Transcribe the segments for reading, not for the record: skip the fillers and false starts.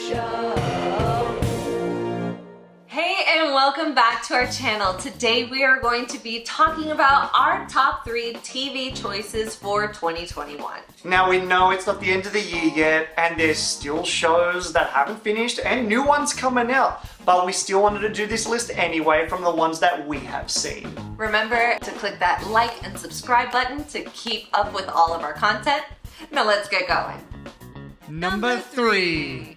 Show. Hey, and welcome back to our channel. Today we are going to be talking about our top 3 TV choices for 2021. Now we know it's not the end of the year yet, and there's still shows that haven't finished and new ones coming out, but we still wanted to do this list anyway from the ones that we have seen. Remember to click that like and subscribe button to keep up with all of our content. Now let's get going. Number 3.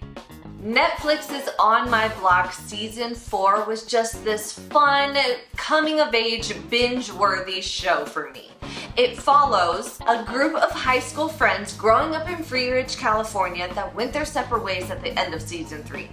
Netflix's On My Block Season 4 was just this fun, coming-of-age, binge-worthy show for me. It follows a group of high school friends growing up in Free Ridge, California that went their separate ways at the end of Season 3.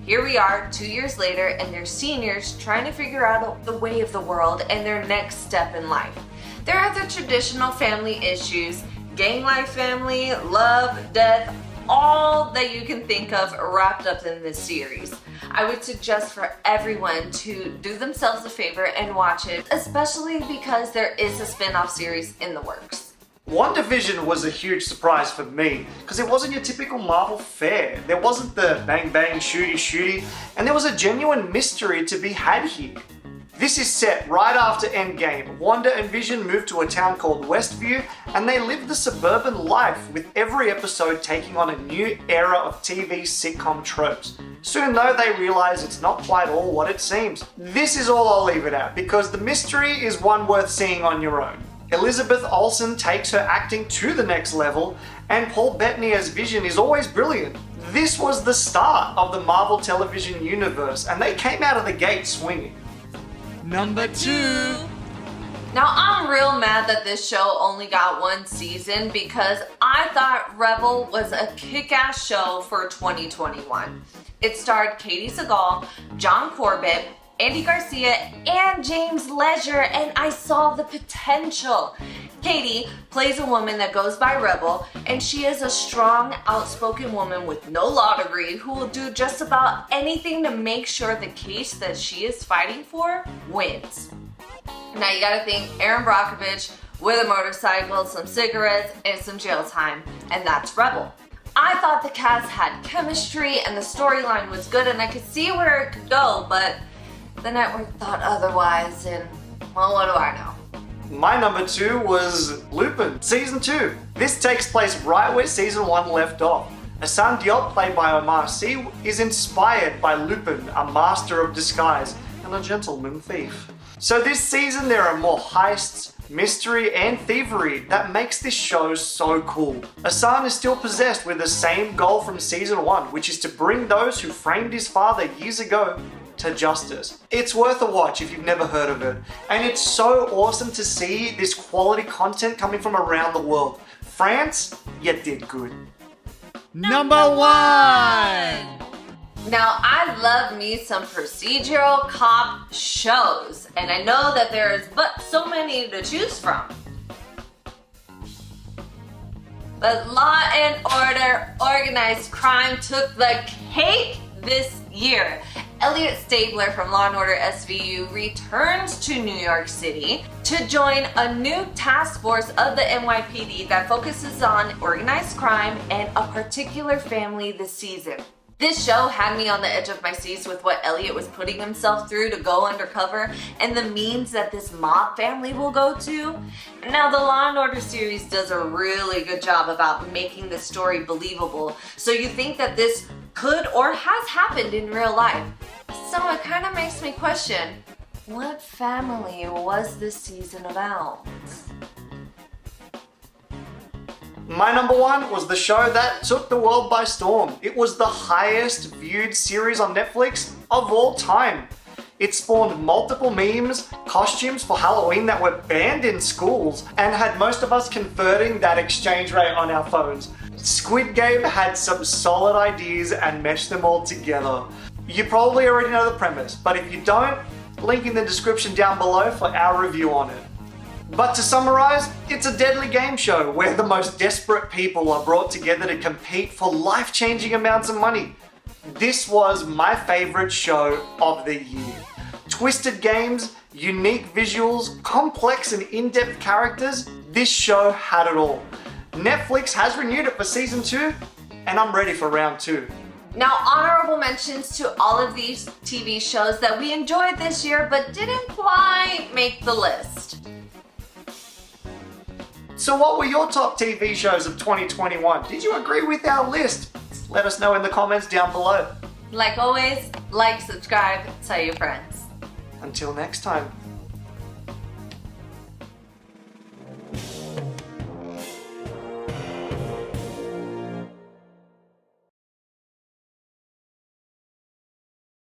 Here we are, 2 years later, and they're seniors trying to figure out the way of the world and their next step in life. There are the traditional family issues, gang life, family, love, death, all that you can think of wrapped up in this series. I would suggest for everyone to do themselves a favor and watch it, especially because there is a spin-off series in the works. WANDAVISION was a huge surprise for me because it wasn't your typical Marvel fare. There wasn't the bang bang shooty shooty, and there was a genuine mystery to be had here. This is set right after Endgame. Wanda and Vision moved to a town called Westview, and they lived the suburban life, with every episode taking on a new era of TV sitcom tropes. Soon though, they realize it's not quite all what it seems. This is all I'll leave it at, because the mystery is one worth seeing on your own. Elizabeth Olsen takes her acting to the next level, and Paul Bettany as Vision is always brilliant. This was the start of the Marvel television universe, and they came out of the gate swinging. Number 2. Now I'm real mad that this show only got 1 season because I thought Rebel was a kick-ass show for 2021. It starred Katie Sagal, John Corbett, Andy Garcia, and James Ledger, and I saw the potential. Katie plays a woman that goes by Rebel, and she is a strong, outspoken woman with no law degree who will do just about anything to make sure the case that she is fighting for wins. Now you gotta think Aaron Brockovich with a motorcycle, some cigarettes, and some jail time, and that's Rebel. I thought the cast had chemistry and the storyline was good and I could see where it could go, but the network thought otherwise, and well, what do I know? My number 2 was Lupin, Season 2. This takes place right where Season 1 left off. Hassan Diop, played by Omar Sy, is inspired by Lupin, a master of disguise and a gentleman thief. So this season there are more heists, mystery, and thievery that makes this show so cool. Hassan is still possessed with the same goal from Season 1, which is to bring those who framed his father years ago to justice. It's worth a watch if you've never heard of it, and it's so awesome to see this quality content coming from around the world. France, you did good. Number 1. Now, I love me some procedural cop shows, and I know that there's but so many to choose from. But Law and Order Organized Crime took the cake this year. Elliot Stabler from Law & Order SVU returns to New York City to join a new task force of the NYPD that focuses on organized crime and a particular family this season. This show had me on the edge of my seats with what Elliot was putting himself through to go undercover and the means that this mob family will go to. Now, the Law & Order series does a really good job about making this story believable, so you think that this could or has happened in real life. So it kind of makes me question, what family was this season about? My number 1 was the show that took the world by storm. It was the highest viewed series on Netflix of all time. It spawned multiple memes, costumes for Halloween that were banned in schools, and had most of us converting that exchange rate on our phones. Squidgame had some solid ideas and meshed them all together. You probably already know the premise, but if you don't, link in the description down below for our review on it. But to summarize, it's a deadly game show where the most desperate people are brought together to compete for life-changing amounts of money. This was my favorite show of the year. Twisted games, unique visuals, complex and in-depth characters, this show had it all. Netflix has renewed it for season 2, and I'm ready for round 2. Now, honorable mentions to all of these TV shows that we enjoyed this year but didn't quite make the list. So what were your top TV shows of 2021? Did you agree with our list? Let us know in the comments down below. Like always, like, subscribe, tell your friends. Until next time.